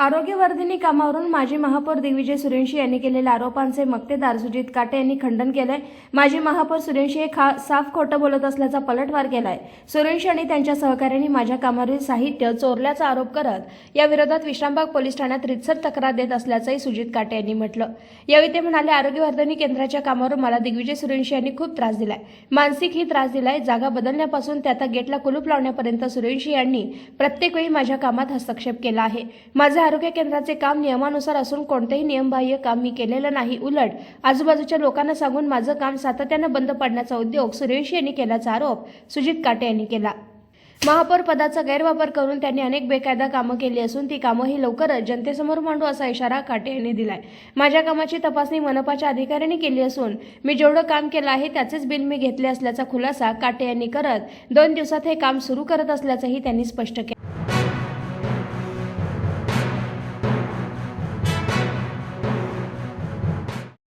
आरोग्यवर्धिनी कामावरून माजी महापौर दिग्विजय सूर्यवंशी यांनी केलेल्या आरोपांचे मक्तेदार सुजित काटे यांनी खंडन केलंय। माजी महापौर सूर्यवंशी हे साफ खोटं बोलत असल्याचा पलटवार केलाय। सूर्यवंशी आणि त्यांच्या सहकाऱ्यांनी माझ्या कामावरील साहित्य चोरल्याचा आरोप करत या विरोधात विश्रामबाग पोलीस ठाण्यात रितसर तक्रार देत असल्याचंही सुजित काटे यांनी म्हटलं। यावेळी ते म्हणाले, आरोग्यवर्धिनी केंद्राच्या कामावरून मला दिग्विजय सूर्यवंशी यांनी खूप त्रास दिलाय, मानसिकही त्रास दिलाय। जागा बदलण्यापासून ते आता गेटला कुलूप लावण्यापर्यंत सूर्यवंशी यांनी प्रत्येक वेळी माझ्या कामात हस्तक्षेप केला आहे। माझे आरोग्य केंद्राचे काम नियमानुसार असून कोणतेही नियमबाह्य काम मी केलेलं नाही। उलट आजूबाजूच्या लोकांना सांगून माझं काम सातत्याने बंद पडण्याचा उद्योग सूर्यवंशी यांनी केल्याचा आरोप सुजित काटे यांनी केला। महापौर पदाचा गैरवापर करून त्यांनी अनेक बेकायदा कामं केली असून ती कामंही लवकरच जनतेसमोर मांडू असा इशारा काटे यांनी दिलाय। माझ्या कामाची तपासणी मनपाच्या अधिकाऱ्यांनी केली असून मी जेवढं काम केलं आहे त्याचेच बिल मी घेतले असल्याचा खुलासा काटे यांनी करत 2 दिवसात हे काम सुरू करत असल्याचंही त्यांनी स्पष्ट केलं।